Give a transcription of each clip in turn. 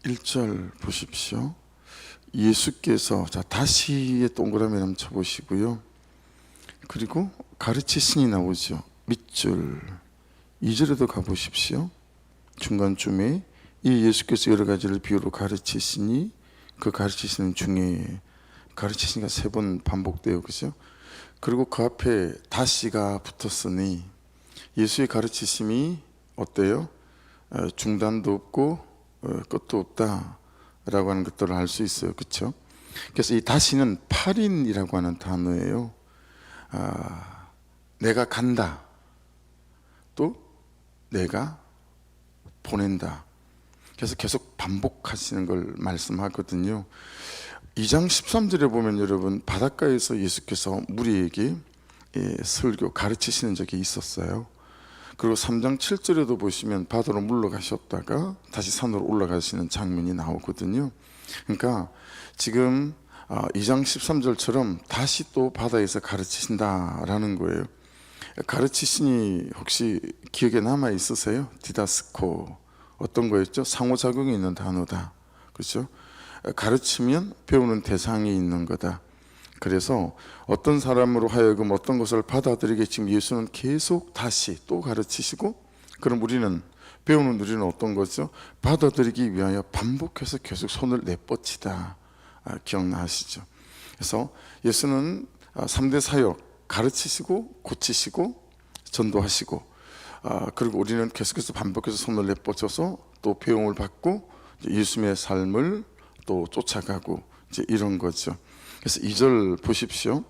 1절 보십시오. 예수께서, 자, 다시의 동그라미 한번 쳐보시고요. 그리고 가르치시니 나오죠. 밑줄. 2절에도 가보십시오. 중간쯤에 이 예수께서 여러 가지를 비유로 가르치시니, 그 가르치시는 중에 가르치시니가 3번 반복돼요. 그죠? 그리고 그 앞에 다시가 붙었으니 예수의 가르치심이 어때요? 중단도 없고 끝도 없다 라고 하는 것들을 알 수 있어요. 그렇죠? 그래서 이 다시는 8인이라고 하는 단어예요. 내가 간다, 또 내가 보낸다. 그래서 계속 반복하시는 걸 말씀하거든요. 2장 13절에 보면 여러분, 바닷가에서 예수께서 무리에게 설교 가르치시는 적이 있었어요. 그리고 3장 7절에도 보시면 바다로 물러가셨다가 다시 산으로 올라가시는 장면이 나오거든요. 그러니까 지금 2장 13절처럼 다시 또 바다에서 가르치신다라는 거예요. 가르치시니 혹시 기억에 남아 있으세요? 디다스코, 어떤 거였죠? 상호작용이 있는 단어다. 그렇죠? 가르치면 배우는 대상이 있는 거다. 그래서 어떤 사람으로 하여금 어떤 것을 받아들이게 지금 예수는 계속 다시 또 가르치시고, 그럼 배우는 우리는 어떤 거죠? 받아들이기 위하여 반복해서 계속 손을 내뻗치다. 기억나시죠? 그래서 예수는 3대 사역, 가르치시고 고치시고 전도하시고, 그리고 우리는 계속해서 반복해서 손을 내뻗쳐서 또 배움을 받고 예수님의 삶을 또 쫓아가고 이제 이런 거죠. 그래서 2절 보십시오.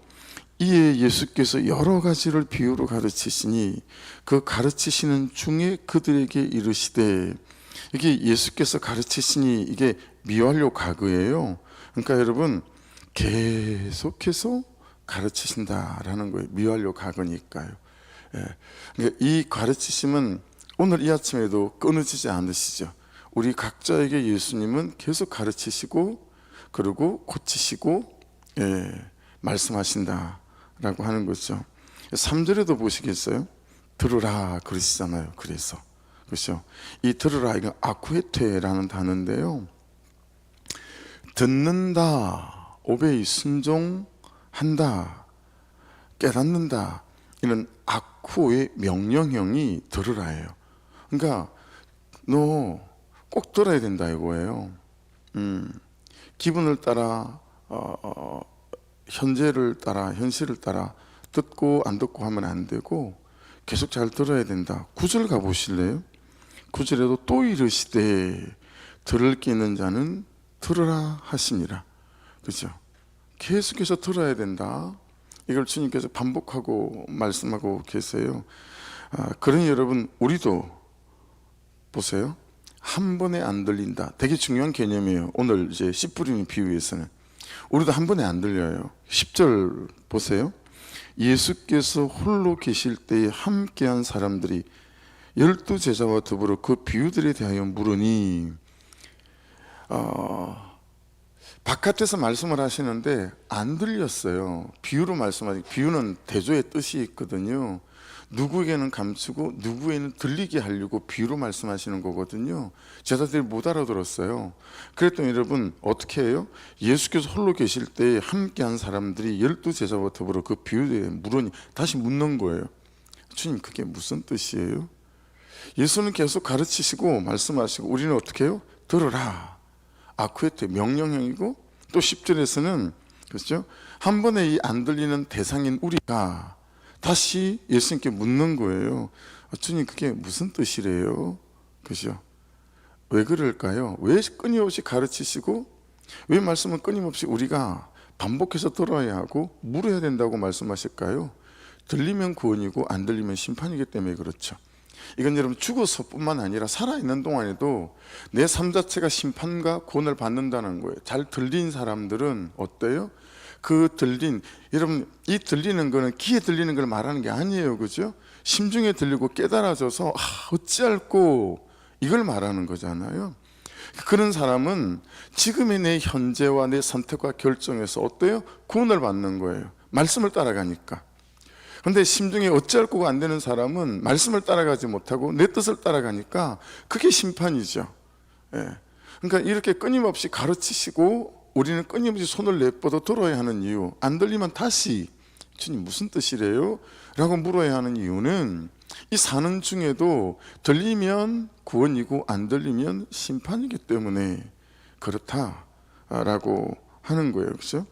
이에 예수께서 여러 가지를 비유로 가르치시니 그 가르치시는 중에 그들에게 이르시되, 이게 예수께서 가르치시니 이게 미완료 가그예요. 그러니까 여러분, 계속해서 가르치신다라는 거예요. 미완료 가그니까요. 그러니까 이 가르치심은 오늘 이 아침에도 끊어지지 않으시죠. 우리 각자에게 예수님은 계속 가르치시고 그리고 고치시고 말씀하신다라고 하는 거죠. 3절에도 보시겠어요? 들으라 그러시잖아요. 그래서 그렇죠? 이 들으라, 이건 아쿠에테라는 단어인데요. 듣는다, 오베이, 순종한다, 깨닫는다, 이런 아쿠의 명령형이 들으라예요. 그러니까 너 꼭 들어야 된다 이거예요. 기분을 따라 현재를 따라 현실을 따라 듣고 안 듣고 하면 안 되고 계속 잘 들어야 된다. 9절 가보실래요? 9절에도 또 이르시되 들을 게 있는 자는 들으라 하시니라. 그죠? 계속해서 들어야 된다. 이걸 주님께서 반복하고 말씀하고 계세요. 그러니 여러분, 우리도 보세요. 한 번에 안 들린다. 되게 중요한 개념이에요. 오늘 이제 씨 뿌리는 비유에서는 우리도 한 번에 안 들려요. 10절 보세요. 예수께서 홀로 계실 때에 함께한 사람들이 12제자와 더불어 그 비유들에 대하여 물으니, 바깥에서 말씀을 하시는데 안 들렸어요. 비유로 말씀하시고, 비유는 대조의 뜻이 있거든요. 누구에게는 감추고 누구에게는 들리게 하려고 비유로 말씀하시는 거거든요. 제자들이 못 알아들었어요. 그랬더니 여러분 어떻게 해요? 예수께서 홀로 계실 때 함께한 사람들이 12제자와 더불어 그 비유에 물으니, 다시 묻는 거예요. 주님, 그게 무슨 뜻이에요? 예수는 계속 가르치시고 말씀하시고, 우리는 어떻게 해요? 들으라. 아쿠에테, 명령형이고, 또 10절에서는 그렇죠? 한 번에 이 안 들리는 대상인 우리가 다시 예수님께 묻는 거예요. 주님, 그게 무슨 뜻이래요? 그죠? 왜 그럴까요? 왜 끊임없이 가르치시고, 왜 말씀은 끊임없이 우리가 반복해서 들어야 하고 물어야 된다고 말씀하실까요? 들리면 구원이고 안 들리면 심판이기 때문에 그렇죠. 이건 여러분 죽어서뿐만 아니라 살아있는 동안에도 내 삶 자체가 심판과 구원을 받는다는 거예요. 잘 들린 사람들은 어때요? 여러분, 이 들리는 거는 귀에 들리는 걸 말하는 게 아니에요. 그죠? 심중에 들리고 깨달아져서 어찌할꼬 이걸 말하는 거잖아요. 그런 사람은 지금의 내 현재와 내 선택과 결정에서 어때요? 구원을 받는 거예요. 말씀을 따라가니까. 그런데 심중에 어찌할꼬가 안 되는 사람은 말씀을 따라가지 못하고 내 뜻을 따라가니까 그게 심판이죠. 그러니까 이렇게 끊임없이 가르치시고 우리는 끊임없이 손을 내뻗어 들어야 하는 이유, 안 들리면 다시 주님 무슨 뜻이래요? 라고 물어야 하는 이유는 이 사는 중에도 들리면 구원이고 안 들리면 심판이기 때문에 그렇다라고 하는 거예요. 그렇죠?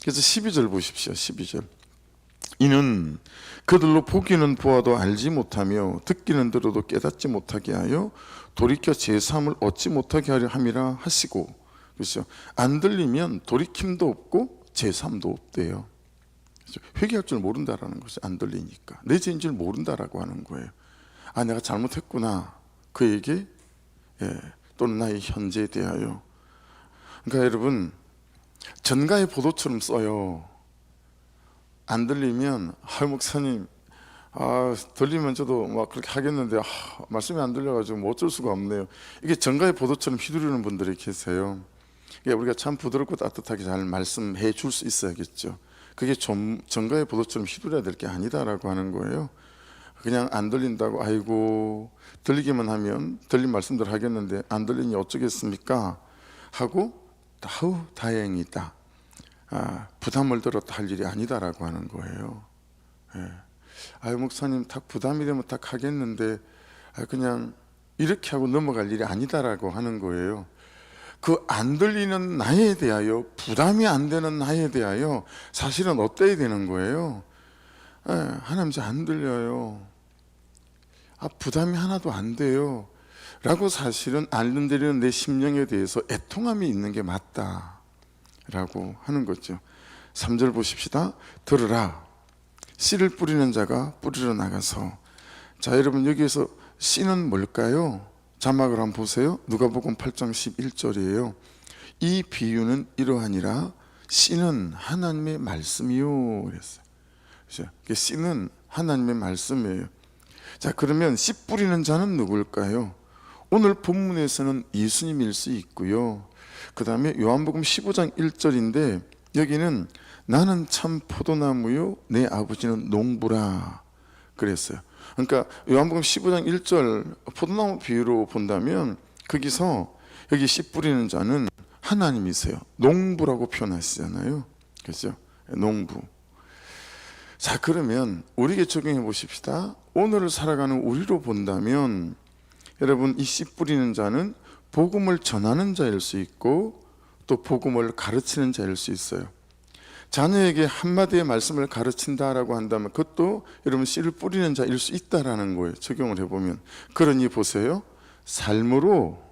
그래서 12절 보십시오. 12절. 이는 그들로 보기는 보아도 알지 못하며 듣기는 들어도 깨닫지 못하게 하여 돌이켜 제3을 얻지 못하게 하려 함이라 하시고, 그렇죠? 안 들리면 돌이킴도 없고 제3도 없대요. 그렇죠? 회개할 줄 모른다라는 것이 안 들리니까 내 죄인 줄 모른다라고 하는 거예요. 아, 내가 잘못했구나 그에게, 또는 나의 현재에 대하여. 그러니까 여러분, 전가의 보도처럼 써요. 안 들리면 목사님, 들리면 저도 막 그렇게 하겠는데 말씀이 안 들려가지고 뭐 어쩔 수가 없네요. 이게 전가의 보도처럼 휘두르는 분들이 계세요. 우리가 참 부드럽고 따뜻하게 잘 말씀해 줄 수 있어야겠죠. 그게 좀 전가의 보도처럼 휘두려야 될 게 아니다라고 하는 거예요. 그냥 안 들린다고 아이고 들리기만 하면 들린 말씀들 하겠는데 안 들리니 어쩌겠습니까 하고 아우 다행이다, 부담을 들었다 할 일이 아니다라고 하는 거예요. 아유 목사님 딱 부담이 되면 딱 하겠는데 그냥 이렇게 하고 넘어갈 일이 아니다라고 하는 거예요. 그 안 들리는 나에 대하여, 부담이 안 되는 나에 대하여 사실은 어때야 되는 거예요? 하나님 저 안 들려요, 부담이 하나도 안 돼요 라고 사실은 안 들리는 내 심령에 대해서 애통함이 있는 게 맞다 라고 하는 거죠. 3절 보십시다. 들으라, 씨를 뿌리는 자가 뿌리러 나가서. 자, 여러분 여기에서 씨는 뭘까요? 자막을 한번 보세요. 누가복음 8장 11절이에요. 이 비유는 이러하니라, 씨는 하나님의 말씀이요 그랬어요. 그렇죠? 씨는 하나님의 말씀이에요. 자, 그러면 씨 뿌리는 자는 누굴까요? 오늘 본문에서는 예수님일 수 있고요. 그 다음에 요한복음 15장 1절인데 여기는 나는 참 포도나무요 내 아버지는 농부라 그랬어요. 그러니까 요한복음 15장 1절 포도나무 비유로 본다면 거기서 여기 씨 뿌리는 자는 하나님이세요. 농부라고 표현하시잖아요. 그렇죠? 농부. 자, 그러면 우리에게 적용해 보십시다. 오늘을 살아가는 우리로 본다면 여러분, 이 씨 뿌리는 자는 복음을 전하는 자일 수 있고 또 복음을 가르치는 자일 수 있어요. 자녀에게 한마디의 말씀을 가르친다라고 한다면 그것도 여러분 씨를 뿌리는 자일 수 있다라는 거예요. 적용을 해보면. 그러니 보세요, 삶으로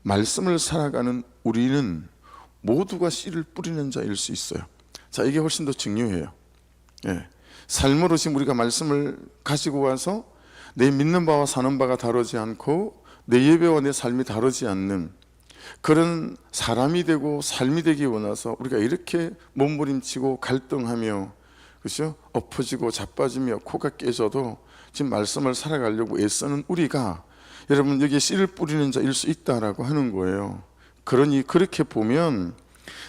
말씀을 살아가는 우리는 모두가 씨를 뿌리는 자일 수 있어요. 자, 이게 훨씬 더 중요해요. 삶으로 지금 우리가 말씀을 가지고 와서 내 믿는 바와 사는 바가 다르지 않고 내 예배와 내 삶이 다르지 않는 그런 사람이 되고 삶이 되기 원해서 우리가 이렇게 몸부림치고 갈등하며, 그렇죠? 엎어지고 자빠지며 코가 깨져도 지금 말씀을 살아가려고 애쓰는 우리가 여러분 여기에 씨를 뿌리는 자일 수 있다라고 하는 거예요. 그러니 그렇게 보면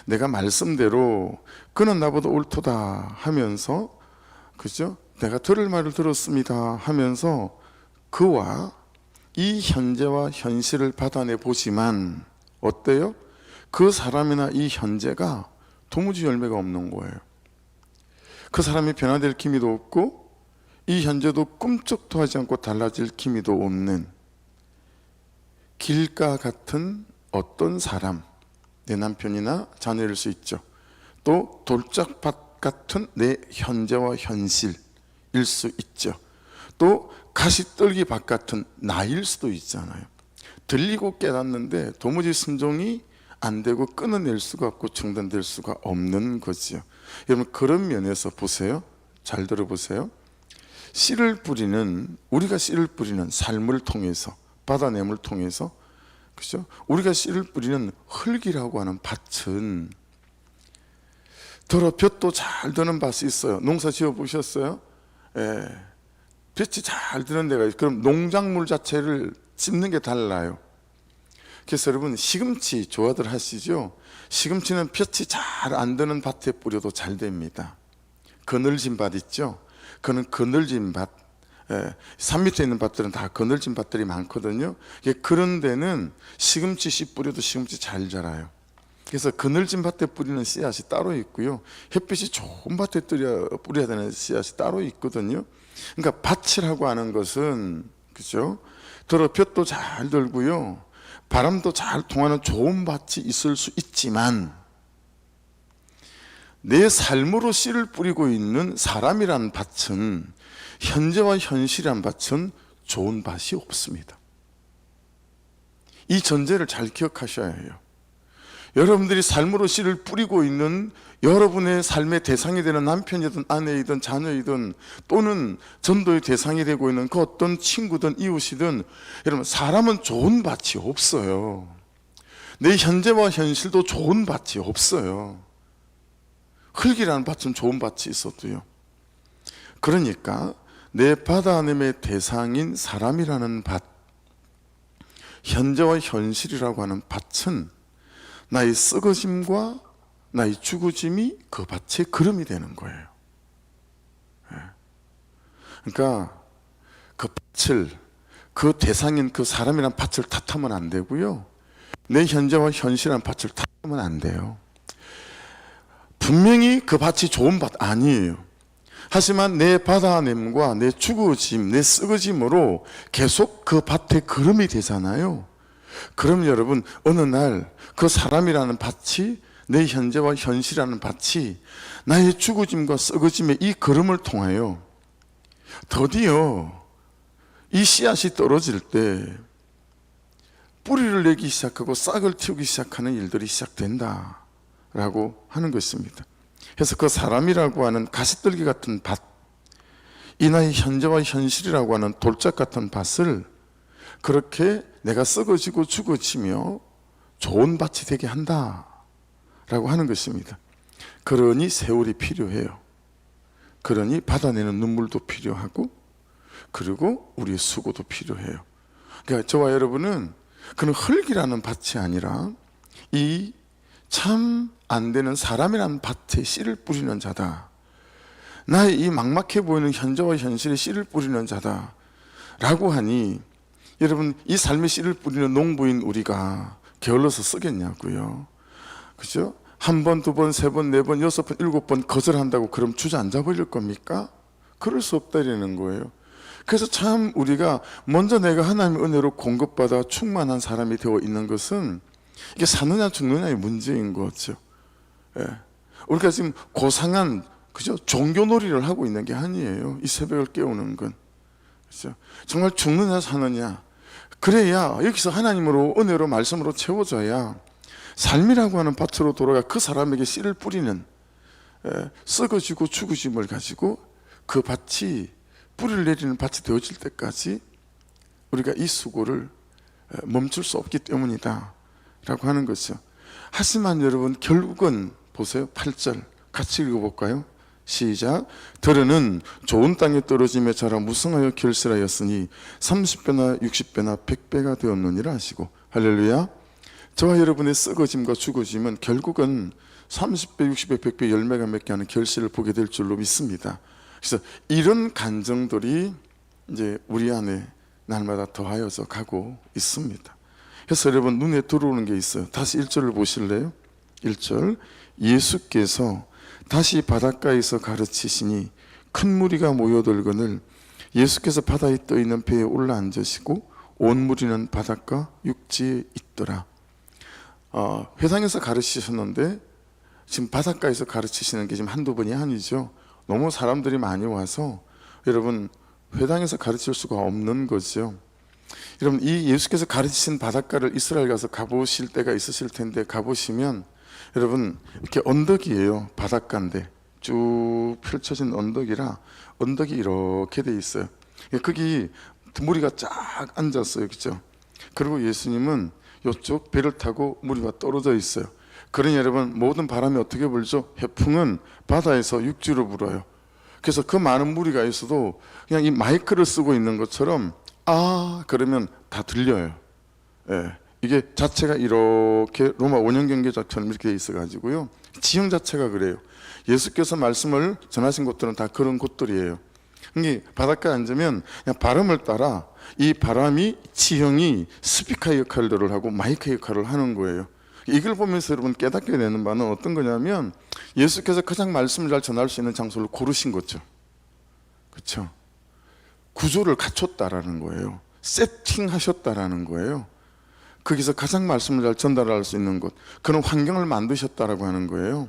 내가 말씀대로 그는 나보다 옳도다 하면서, 그죠? 내가 들을 말을 들었습니다 하면서 그와 이 현재와 현실을 받아내 보지만 어때요? 그 사람이나 이 현재가 도무지 열매가 없는 거예요. 그 사람이 변화될 기미도 없고 이 현재도 꿈쩍도 하지 않고 달라질 기미도 없는 길가 같은 어떤 사람, 내 남편이나 자녀일 수 있죠. 또 돌짝밭 같은 내 현재와 현실일 수 있죠. 또 가시떨기 밭 같은 나일 수도 있잖아요. 들리고 깨닫는데 도무지 순종이 안 되고 끊어낼 수가 없고 중단될 수가 없는 거죠. 여러분, 그런 면에서 보세요. 잘 들어보세요. 씨를 뿌리는, 우리가 씨를 뿌리는 삶을 통해서, 받아냄을 통해서, 그렇죠? 우리가 씨를 뿌리는 흙이라고 하는 밭은 더러 볕도 잘 드는 밭이 있어요. 농사 지어 보셨어요? 볕이 잘 드는 데가 있어요. 그럼 농작물 자체를 찝는 게 달라요. 그래서 여러분, 시금치 좋아들 하시죠? 시금치는 볕이 잘 안 드는 밭에 뿌려도 잘 됩니다. 그늘진 밭 있죠? 그는 그늘진 밭, 산 밑에 있는 밭들은 다 거늘진 밭들이 많거든요. 그런 데는 시금치 씨 뿌려도 시금치 잘 자라요. 그래서 그늘진 밭에 뿌리는 씨앗이 따로 있고요, 햇빛이 좋은 밭에 뿌려야 되는 씨앗이 따로 있거든요. 그러니까 밭이라고 하는 것은, 그죠? 들어 볕도 잘 들고요, 바람도 잘 통하는 좋은 밭이 있을 수 있지만, 내 삶으로 씨를 뿌리고 있는 사람이란 밭은, 현재와 현실이란 밭은 좋은 밭이 없습니다. 이 전제를 잘 기억하셔야 해요. 여러분들이 삶으로 씨를 뿌리고 있는 여러분의 삶의 대상이 되는 남편이든 아내이든 자녀이든, 또는 전도의 대상이 되고 있는 그 어떤 친구든 이웃이든, 여러분, 사람은 좋은 밭이 없어요. 내 현재와 현실도 좋은 밭이 없어요. 흙이라는 밭은 좋은 밭이 있어도요. 그러니까 내 밭 하나님의 대상인 사람이라는 밭, 현재와 현실이라고 하는 밭은 나의 썩어짐과 나의 죽어짐이 그 밭의 그름이 되는 거예요. 그러니까 그 밭을, 그 대상인 그 사람이란 밭을 탓하면 안 되고요, 내 현재와 현실이란 밭을 탓하면 안 돼요. 분명히 그 밭이 좋은 밭 아니에요. 하지만 내 밭 하나님과 내 죽어짐, 내 썩어짐으로 계속 그 밭의 그름이 되잖아요. 그럼 여러분, 어느 날 그 사람이라는 밭이, 내 현재와 현실이라는 밭이 나의 죽어짐과 썩어짐의 이 걸음을 통하여 드디어 이 씨앗이 떨어질 때 뿌리를 내기 시작하고 싹을 틔우기 시작하는 일들이 시작된다라고 하는 것입니다. 그래서 그 사람이라고 하는 가시떨기 같은 밭, 이 나의 현재와 현실이라고 하는 돌짝 같은 밭을 그렇게 내가 썩어지고 죽어지며 좋은 밭이 되게 한다라고 하는 것입니다. 그러니 세월이 필요해요. 그러니 받아내는 눈물도 필요하고, 그리고 우리의 수고도 필요해요. 그러니까 저와 여러분은 그는 흙이라는 밭이 아니라 이 참 안 되는 사람이라는 밭에 씨를 뿌리는 자다. 나의 이 막막해 보이는 현재와 현실에 씨를 뿌리는 자다 라고 하니, 여러분, 이 삶의 씨를 뿌리는 농부인 우리가 게을러서 쓰겠냐고요. 그죠? 한 번, 두 번, 세 번, 네 번, 여섯 번, 일곱 번 거절한다고 그럼 주저앉아 버릴 겁니까? 그럴 수 없다라는 거예요. 그래서 참 우리가 먼저 내가 하나님의 은혜로 공급받아 충만한 사람이 되어 있는 것은 이게 사느냐 죽느냐의 문제인 거죠. 예. 우리가 지금 고상한, 그죠? 종교놀이를 하고 있는 게 아니에요. 이 새벽을 깨우는 건, 그죠? 정말 죽느냐 사느냐, 그래야 여기서 하나님으로, 은혜로, 말씀으로 채워져야 삶이라고 하는 밭으로 돌아가 그 사람에게 씨를 뿌리는, 썩어지고 죽어짐을 가지고 그 밭이, 뿌리를 내리는 밭이 되어질 때까지 우리가 이 수고를 멈출 수 없기 때문이다 라고 하는 것이죠. 하지만 여러분, 결국은 보세요. 8절 같이 읽어볼까요? 시작. 들으는 좋은 땅에 떨어짐에 자라 무성하여 결실하였으니 30배나 60배나 100배가 되었느니라 하시고, 할렐루야. 저와 여러분의 썩어짐과 죽어짐은 결국은 30배, 60배, 100배 열매가 맺게 하는 결실을 보게 될 줄로 믿습니다. 그래서 이런 간정들이 이제 우리 안에 날마다 더하여져 가고 있습니다. 그래서 여러분, 눈에 들어오는 게 있어요. 다시 1절을 보실래요? 1절. 예수께서 다시 바닷가에서 가르치시니 큰 무리가 모여들거늘 예수께서 바다에 떠 있는 배에 올라 앉으시고 온 무리는 바닷가 육지에 있더라. 회당에서 가르치셨는데 지금 바닷가에서 가르치시는 게 지금 한두 번이 아니죠. 너무 사람들이 많이 와서 여러분, 회당에서 가르칠 수가 없는 거죠. 여러분, 이 예수께서 가르치신 바닷가를 이스라엘 가서 가보실 때가 있으실 텐데, 가보시면 여러분, 이렇게 언덕이에요. 바닷가인데 쭉 펼쳐진 언덕이라 언덕이 이렇게 돼 있어요. 거기 무리가 쫙 앉았어요. 그죠? 그리고 예수님은 이쪽 배를 타고 무리가 떨어져 있어요. 그러니 여러분, 모든 바람이 어떻게 불죠? 해풍은 바다에서 육지로 불어요. 그래서 그 많은 무리가 있어도 그냥 이 마이크를 쓰고 있는 것처럼 그러면 다 들려요. 예. 이게 자체가 이렇게 로마 원형 경계자처럼 이렇게 돼 있어 가지고요, 지형 자체가 그래요. 예수께서 말씀을 전하신 곳들은 다 그런 곳들이에요. 이게 바닷가에 앉으면 그냥 바람을 따라 이 바람이 지형이 스피커 역할을 하고 마이크 역할을 하는 거예요. 이걸 보면서 여러분 깨닫게 되는 바는 어떤 거냐면 예수께서 가장 말씀을 잘 전할 수 있는 장소를 고르신 거죠. 그렇죠? 구조를 갖췄다라는 거예요. 세팅하셨다라는 거예요. 거기서 가장 말씀을 잘 전달할 수 있는 곳, 그런 환경을 만드셨다라고 하는 거예요.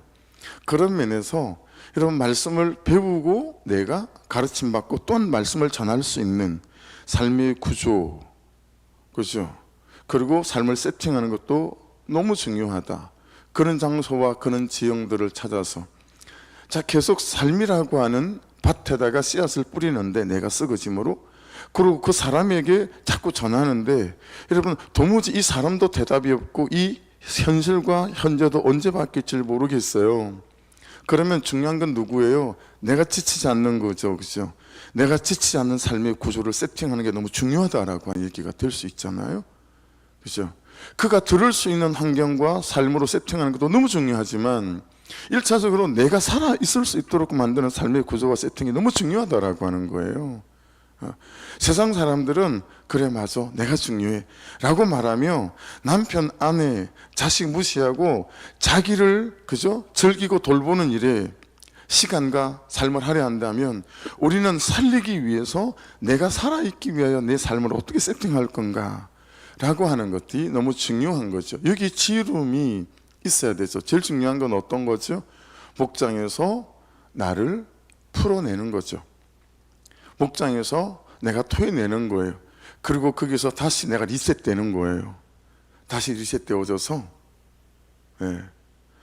그런 면에서 여러분 말씀을 배우고 내가 가르침받고 또한 말씀을 전할 수 있는 삶의 구조, 그죠? 그리고 삶을 세팅하는 것도 너무 중요하다. 그런 장소와 그런 지형들을 찾아서 자 계속 삶이라고 하는 밭에다가 씨앗을 뿌리는데 내가 썩어짐으로, 그리고 그 사람에게 자꾸 전하는데 여러분 도무지 이 사람도 대답이 없고 이 현실과 현재도 언제 바뀔지 모르겠어요. 그러면 중요한 건 누구예요? 내가 지치지 않는 거죠. 그죠? 내가 지치지 않는 삶의 구조를 세팅하는 게 너무 중요하다라고 하는 얘기가 될 수 있잖아요. 그죠? 그가 들을 수 있는 환경과 삶으로 세팅하는 것도 너무 중요하지만 1차적으로 내가 살아 있을 수 있도록 만드는 삶의 구조와 세팅이 너무 중요하다라고 하는 거예요. 세상 사람들은 그래 맞아 내가 중요해 라고 말하며 남편 아내 자식 무시하고 자기를 그죠 즐기고 돌보는 일에 시간과 삶을 하려 한다면 우리는 살리기 위해서 내가 살아있기 위하여 내 삶을 어떻게 세팅할 건가 라고 하는 것이 너무 중요한 거죠. 여기 지름이 있어야 되죠. 제일 중요한 건 어떤 거죠? 목장에서 나를 풀어내는 거죠. 목장에서 내가 토해내는 거예요. 그리고 거기서 다시 내가 리셋되는 거예요. 다시 리셋되어져서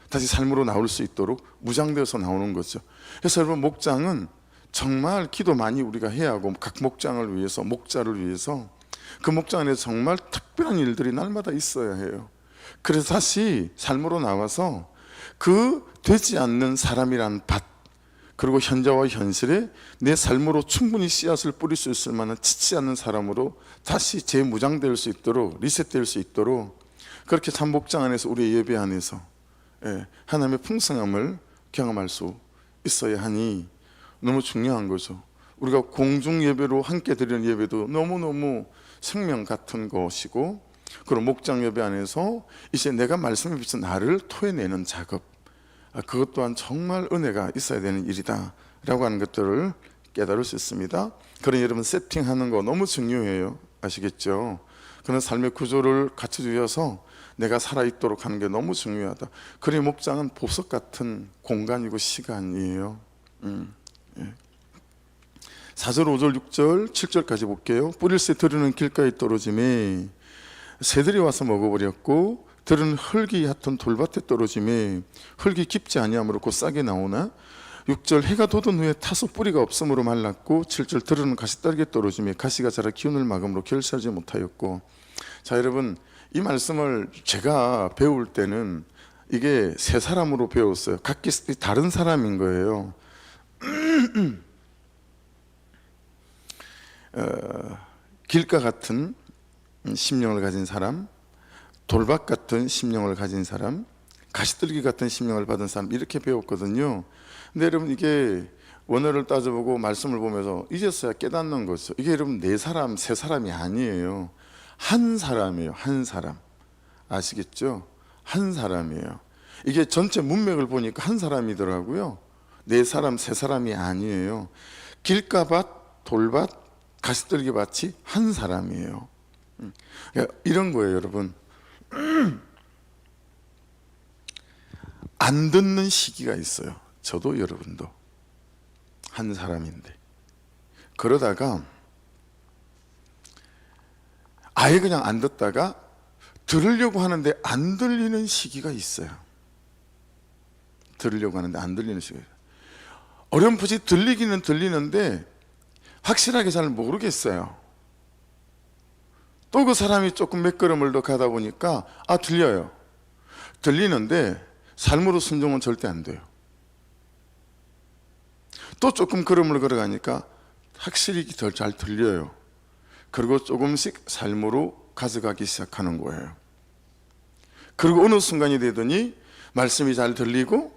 다시 삶으로 나올 수 있도록 무장되어서 나오는 거죠. 그래서 여러분 목장은 정말 기도 많이 우리가 해야 하고 각 목장을 위해서 목자를 위해서 그 목장 안에 정말 특별한 일들이 날마다 있어야 해요. 그래서 다시 삶으로 나와서 그 되지 않는 사람이란 밭, 그리고 현재와 현실에 내 삶으로 충분히 씨앗을 뿌릴 수 있을 만한 지치 않는 사람으로 다시 재무장될 수 있도록 리셋될 수 있도록 그렇게 참 목장 안에서 우리의 예배 안에서 하나님의 풍성함을 경험할 수 있어야 하니 너무 중요한 거죠. 우리가 공중 예배로 함께 드리는 예배도 너무너무 생명 같은 것이고, 그리고 목장 예배 안에서 이제 내가 말씀에 비춰 나를 토해내는 작업, 그것 또한 정말 은혜가 있어야 되는 일이다 라고 하는 것들을 깨달을 수 있습니다. 그러니 여러분 세팅하는 거 너무 중요해요. 아시겠죠? 그런 삶의 구조를 갖춰주셔서 내가 살아있도록 하는 게 너무 중요하다. 그러니 목장은 보석 같은 공간이고 시간이에요. 4절, 5절, 6절, 7절까지 볼게요. 뿌릴새 들으는 길가에 떨어짐에 새들이 와서 먹어버렸고, 들은 흙이 얕은 돌밭에 떨어짐에 흙이 깊지 아니하므로 곧 싹이 나오나. 6절, 해가 돋은 후에 타서 뿌리가 없으므로 말랐고. 7절, 들은 가시떨기에 떨어짐에 가시가 자라 기운을 막음으로 결실하지 못하였고. 자 여러분, 이 말씀을 제가 배울 때는 이게 세 사람으로 배웠어요. 각기 다른 사람인 거예요. 길가 같은 심령을 가진 사람, 돌밭 같은 심령을 가진 사람, 가시떨기 같은 심령을 받은 사람, 이렇게 배웠거든요. 근데 여러분 이게 원어를 따져보고 말씀을 보면서 이제서야 깨닫는 거죠. 이게 여러분 네 사람, 세 사람이 아니에요. 한 사람이에요. 한 사람. 아시겠죠? 한 사람이에요. 이게 전체 문맥을 보니까 한 사람이더라고요. 네 사람, 세 사람이 아니에요. 길가밭, 돌밭, 가시떨기 밭이 한 사람이에요. 이런 거예요, 여러분. 안 듣는 시기가 있어요. 저도 여러분도 한 사람인데, 그러다가 아예 그냥 안 듣다가 들으려고 하는데 안 들리는 시기가 있어요. 들으려고 하는데 안 들리는 시기가 있어요. 어렴풋이 들리기는 들리는데 확실하게 잘 모르겠어요. 또 그 사람이 조금 몇 걸음을 더 가다 보니까 들려요. 들리는데 삶으로 순종은 절대 안 돼요. 또 조금 걸음을 걸어가니까 확실히 더 잘 들려요. 그리고 조금씩 삶으로 가져가기 시작하는 거예요. 그리고 어느 순간이 되더니 말씀이 잘 들리고,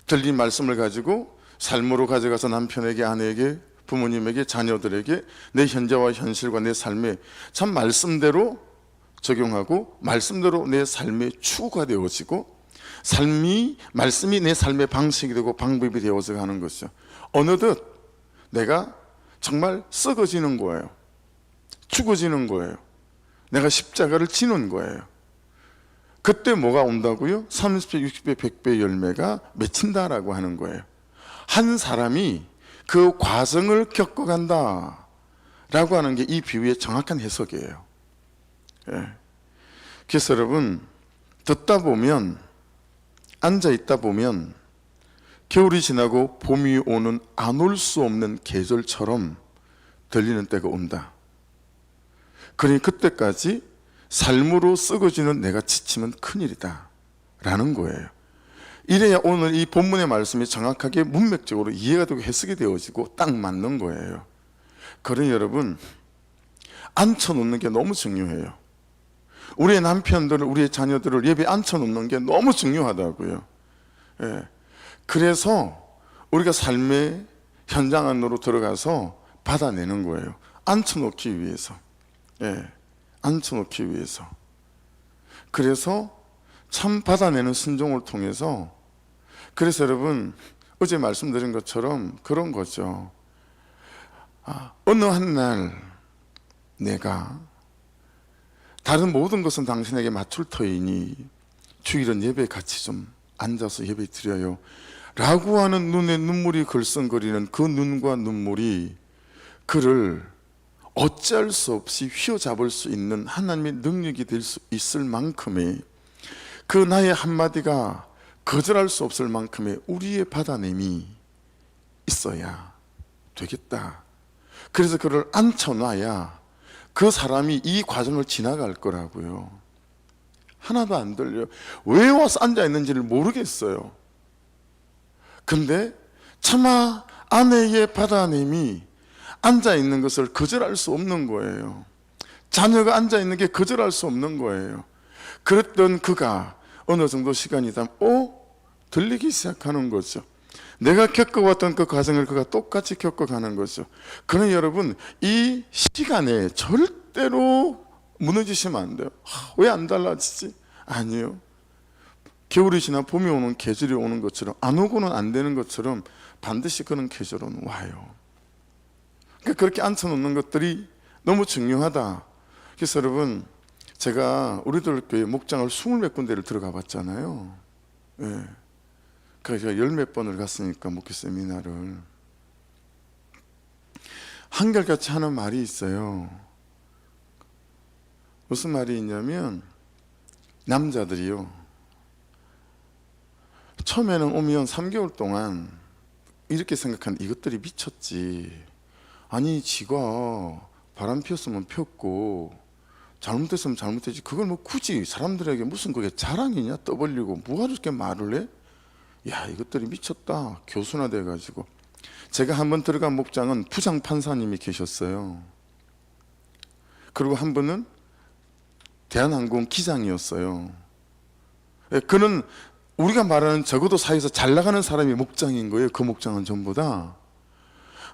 들린 말씀을 가지고 삶으로 가져가서 남편에게, 아내에게 부모님에게, 자녀들에게 내 현재와 현실과 내 삶에 참 말씀대로 적용하고 말씀대로 내 삶의 추구가 되어지고 말씀이 내 삶의 방식이 되고 방법이 되어서 가는 것이죠. 어느덧 내가 정말 썩어지는 거예요. 죽어지는 거예요. 내가 십자가를 지는 거예요. 그때 뭐가 온다고요? 30배, 60배, 100배 열매가 맺힌다라고 하는 거예요. 한 사람이 그 과정을 겪어간다 라고 하는 게 이 비유의 정확한 해석이에요. 예. 그래서 여러분, 듣다 보면, 앉아 있다 보면 겨울이 지나고 봄이 오는 안 올 수 없는 계절처럼 들리는 때가 온다. 그러니 그때까지 삶으로 썩어지는 내가 지치면 큰일이다 라는 거예요. 이래야 오늘 이 본문의 말씀이 정확하게 문맥적으로 이해가 되고 해석이 되어지고 딱 맞는 거예요. 그러니 여러분, 앉혀놓는 게 너무 중요해요. 우리의 남편들을, 우리의 자녀들을 예배에 앉혀놓는 게 너무 중요하다고요. 예. 그래서 우리가 삶의 현장 안으로 들어가서 받아내는 거예요. 앉혀놓기 위해서. 예. 앉혀놓기 위해서. 그래서 참 받아내는 순종을 통해서, 그래서 여러분 어제 말씀드린 것처럼 그런 거죠. 어느 한 날 내가 다른 모든 것은 당신에게 맞출 터이니 주일은 예배에 같이 좀 앉아서 예배 드려요 라고 하는 눈에 눈물이 글썽거리는 그 눈과 눈물이 그를 어찌할 수 없이 휘어잡을 수 있는 하나님의 능력이 될 수 있을 만큼의, 그 나의 한마디가 거절할 수 없을 만큼의 우리의 받아냄이 있어야 되겠다. 그래서 그를 앉혀놔야 그 사람이 이 과정을 지나갈 거라고요. 하나도 안 들려요. 왜 와서 앉아있는지를 모르겠어요. 근데 차마 아내의 받아냄이 앉아있는 것을 거절할 수 없는 거예요. 자녀가 앉아있는 게 거절할 수 없는 거예요. 그랬던 그가 어느 정도 시간이 되면 들리기 시작하는 거죠. 내가 겪어왔던 그 과정을 그가 똑같이 겪어가는 거죠. 그러니 여러분, 이 시간에 절대로 무너지시면 안 돼요. 왜 안 달라지지? 아니요. 겨울이 지나 봄이 오는 계절이 오는 것처럼, 안 오고는 안 되는 것처럼 반드시 그런 계절은 와요. 그러니까 그렇게 앉혀놓는 것들이 너무 중요하다. 그래서 여러분, 제가 우리들 교회 목장을 20몇 군데를 들어가 봤잖아요. 예. 그래서 제가 10몇 번을 갔으니까, 목회 세미나를. 한결같이 하는 말이 있어요. 무슨 말이 있냐면, 남자들이요, 처음에는 오면 3개월 동안 이렇게 생각하는, 이것들이 미쳤지. 아니 지가 바람 피웠으면 피웠고 잘못했으면 잘못했지, 그걸 뭐 굳이 사람들에게 무슨 그게 자랑이냐, 떠벌리고 뭐하러 이렇게 말을 해? 야, 이것들이 미쳤다. 교순화돼 가지고. 제가 한번 들어간 목장은 부장 판사님이 계셨어요. 그리고 한 분은 대한항공 기장이었어요. 그는 우리가 말하는 적어도 사회에서 잘 나가는 사람이 목장인 거예요. 그 목장은 전부 다.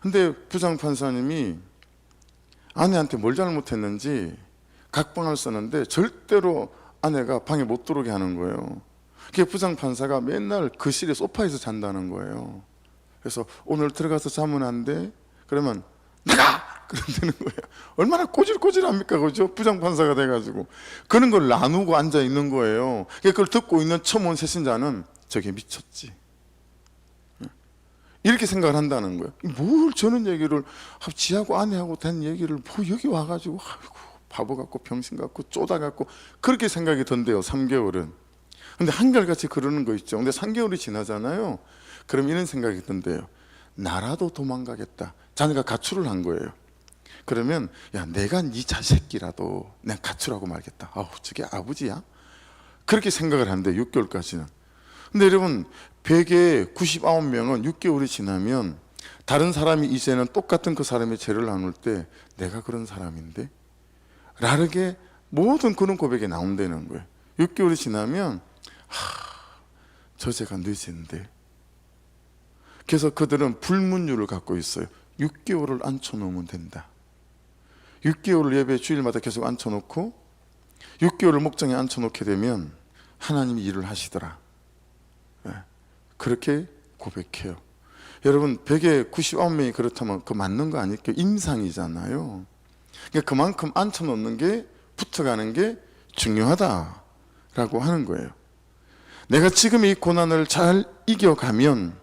근데 부장 판사님이 아내한테 뭘 잘못했는지 각방을 썼는데 절대로 아내가 방에 못 들어오게 하는 거예요. 그게 부장 판사가 맨날 그 실에 소파에서 잔다는 거예요. 그래서 오늘 들어가서 자면 안 돼? 그러면 나가! 그런다는 거예요. 얼마나 꼬질꼬질합니까, 그죠? 부장 판사가 돼가지고 그런 걸 나누고 앉아 있는 거예요. 그걸 듣고 있는 처음 온 세신자는 저게 미쳤지, 이렇게 생각을 한다는 거예요. 뭘 저런 얘기를, 지하고 아내하고 된 얘기를 뭐 여기 와가지고 아이고 바보 같고 병신 같고 쪼다 같고 그렇게 생각이 든대요. 3개월은. 근데 한결같이 그러는 거 있죠. 근데 3개월이 지나잖아요. 그럼 이런 생각이 든대요. 나라도 도망가겠다. 자네가 가출을 한 거예요. 그러면 야, 내가 네 자식이라도 내가 가출하고 말겠다. 저게 아버지야? 그렇게 생각을 한대, 6개월까지는. 근데 여러분, 100에 99명은 6개월이 지나면 다른 사람이 이제는 똑같은 그 사람의 죄를 나눌 때 내가 그런 사람인데? 라르게 모든 그런 고백이 나온다는 거예요. 6개월이 지나면 저 죄가 내 죄인데. 그래서 그들은 불문율을 갖고 있어요. 6개월을 앉혀놓으면 된다. 6개월을 예배 주일마다 계속 앉혀놓고 6개월을 목장에 앉혀놓게 되면 하나님이 일을 하시더라. 그렇게 고백해요. 여러분 199명이 그렇다면 그 맞는 거 아닐까요? 임상이잖아요. 그러니까 그만큼 앉혀놓는 게, 붙어가는 게 중요하다라고 하는 거예요. 내가 지금 이 고난을 잘 이겨가면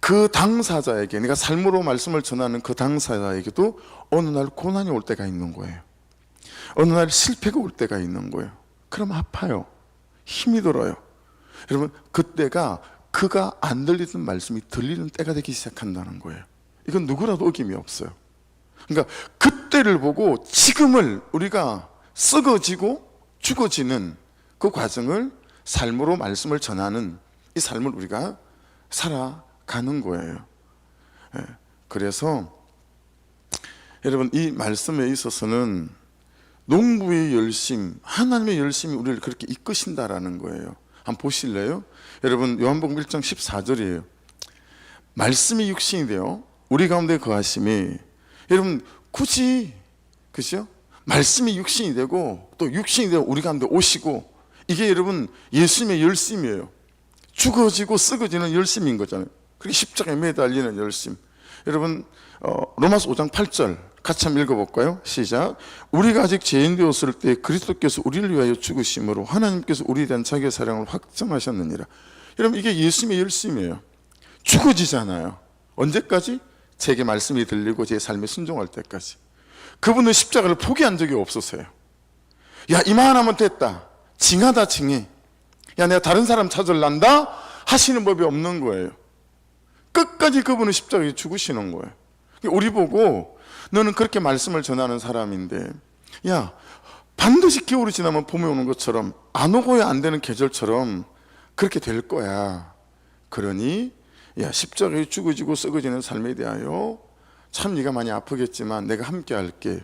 그 당사자에게, 내가 삶으로 말씀을 전하는 그 당사자에게도 어느 날 고난이 올 때가 있는 거예요. 어느 날 실패가 올 때가 있는 거예요. 그럼 아파요. 힘이 들어요. 여러분 그때가 그가 안 들리던 말씀이 들리는 때가 되기 시작한다는 거예요. 이건 누구라도 어김이 없어요. 그러니까 그때를 보고 지금을 우리가 썩어지고 죽어지는 그 과정을 삶으로 말씀을 전하는 이 삶을 우리가 살아가는 거예요. 그래서 여러분 이 말씀에 있어서는 농부의 열심, 하나님의 열심이 우리를 그렇게 이끄신다라는 거예요. 한번 보실래요? 여러분 요한복음 1장 14절이에요. 말씀이 육신이 되어 우리 가운데 거하심이, 여러분 굳이 그죠? 말씀이 육신이 되고 또 육신이 되어 우리 가운데 오시고, 이게 여러분 예수님의 열심이에요. 죽어지고 썩어지는 열심인 거잖아요. 그게 십자가에 매달리는 열심. 여러분 로마서 5장 8절 같이 한번 읽어볼까요? 시작. 우리가 아직 죄인 되었을 때 그리스도께서 우리를 위하여 죽으심으로 하나님께서 우리에 대한 자기의 사랑을 확정하셨느니라. 여러분 이게 예수님의 열심이에요. 죽어지잖아요. 언제까지? 제게 말씀이 들리고 제 삶에 순종할 때까지. 그분은 십자가를 포기한 적이 없었어요. 야 이만하면 됐다, 징하다 징해, 야 내가 다른 사람 찾을란다 하시는 법이 없는 거예요. 끝까지 그분은 십자가에 죽으시는 거예요. 우리 보고 너는 그렇게 말씀을 전하는 사람인데, 야 반드시 겨울이 지나면 봄이 오는 것처럼 안 오고야 안 되는 계절처럼 그렇게 될 거야. 그러니 야 십자가에 죽어지고 썩어지는 삶에 대하여 참 네가 많이 아프겠지만 내가 함께 할게,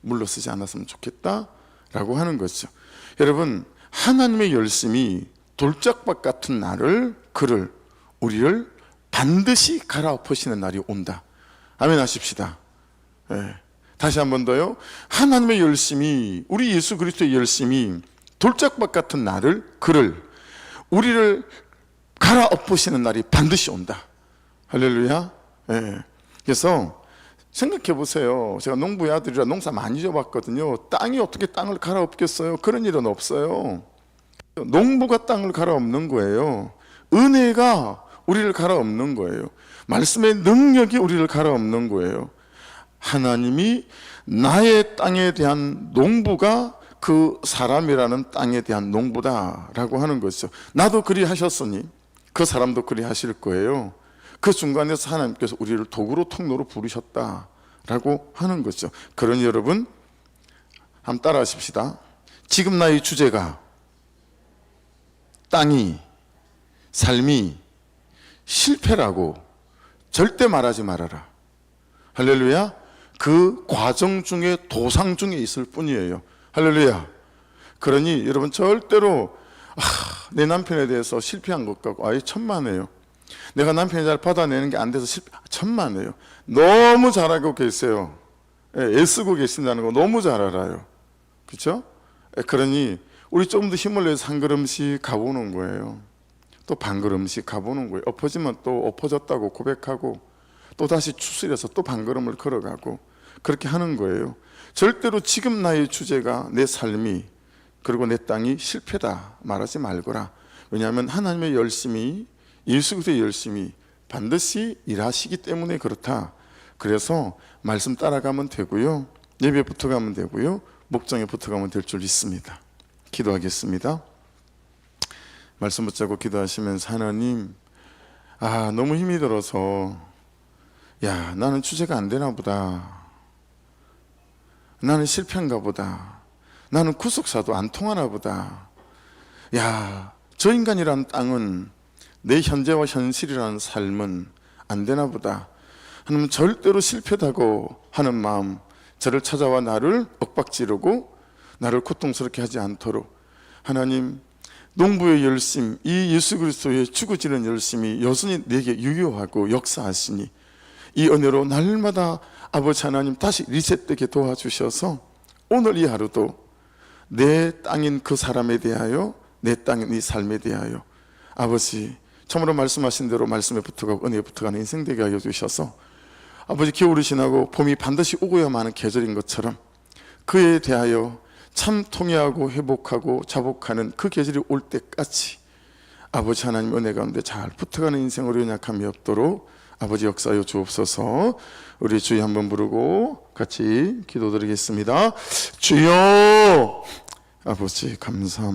물러서지 않았으면 좋겠다 라고 하는 거죠. 여러분 하나님의 열심이 돌짝밭 같은 나를, 그를, 우리를 반드시 갈아엎으시는 날이 온다. 아멘 하십시다. 다시 한 번 더요. 하나님의 열심이, 우리 예수 그리스도의 열심이 돌짝밭 같은 나를, 그를, 우리를 갈아엎으시는 날이 반드시 온다. 할렐루야. 그래서 생각해 보세요. 제가 농부의 아들이라 농사 많이 져봤거든요. 땅이 어떻게 땅을 갈아엎겠어요? 그런 일은 없어요. 농부가 땅을 갈아엎는 거예요. 은혜가 우리를 갈아엎는 거예요. 말씀의 능력이 우리를 갈아엎는 거예요. 하나님이 나의 땅에 대한 농부가 그 사람이라는 땅에 대한 농부다라고 하는 것이죠. 나도 그리 하셨으니 그 사람도 그리 하실 거예요. 그 중간에서 하나님께서 우리를 도구로, 통로로 부르셨다라고 하는 거죠. 그러니 여러분 한번 따라 하십시다. 지금 나의 주제가 땅이, 삶이 실패라고 절대 말하지 말아라. 할렐루야. 그 과정 중에, 도상 중에 있을 뿐이에요. 할렐루야. 그러니 여러분 절대로 내 남편에 대해서 실패한 것 같고 아예 천만에요. 내가 남편이 잘 받아내는 게 안 돼서 천만에요. 너무 잘하고 계세요. 애쓰고 계신다는 거 너무 잘 알아요. 그렇죠? 그러니 우리 조금 더 힘을 내서 한 걸음씩 가보는 거예요. 또 반 걸음씩 가보는 거예요. 엎어지면 또 엎어졌다고 고백하고 또 다시 추스려서 또 반 걸음을 걸어가고 그렇게 하는 거예요. 절대로 지금 나의 주제가 내 삶이, 그리고 내 땅이 실패다 말하지 말거라. 왜냐하면 하나님의 열심이, 예수 그리스도의 열심이 반드시 일하시기 때문에 그렇다. 그래서 말씀 따라가면 되고요, 예배 붙어가면 되고요, 목장에 붙어가면 될 줄 믿습니다. 기도하겠습니다. 말씀 붙잡고 기도하시면서, 하나님, 너무 힘이 들어서 나는 주제가 안 되나 보다, 나는 실패인가 보다, 나는 구속사도 안 통하나 보다, 저 인간이라는 땅은, 내 현재와 현실이라는 삶은 안 되나 보다, 하나님 절대로 실패다고 하는 마음, 저를 찾아와 나를 엇박지르고 나를 고통스럽게 하지 않도록 하나님, 농부의 열심, 이 예수 그리스도의 죽어지는 열심이 여전히 내게 유효하고 역사하시니 이 은혜로 날마다 아버지 하나님 다시 리셋되게 도와주셔서 오늘 이 하루도 내 땅인 그 사람에 대하여, 내 땅인 이 삶에 대하여 아버지 참으로 말씀하신 대로 말씀에 붙어가고 은혜에 붙어가는 인생 되게 하여 주셔서 아버지 겨울이 지나고 봄이 반드시 오고야만 하는 계절인 것처럼 그에 대하여 참 통회하고 회복하고 자복하는 그 계절이 올 때까지 아버지 하나님 은혜 가운데 잘 붙어가는 인생으로 연약함이 없도록 아버지 역사하여 주옵소서. 우리 주여 한번 부르고 같이 기도드리겠습니다. 주여, 아버지 감사합니다.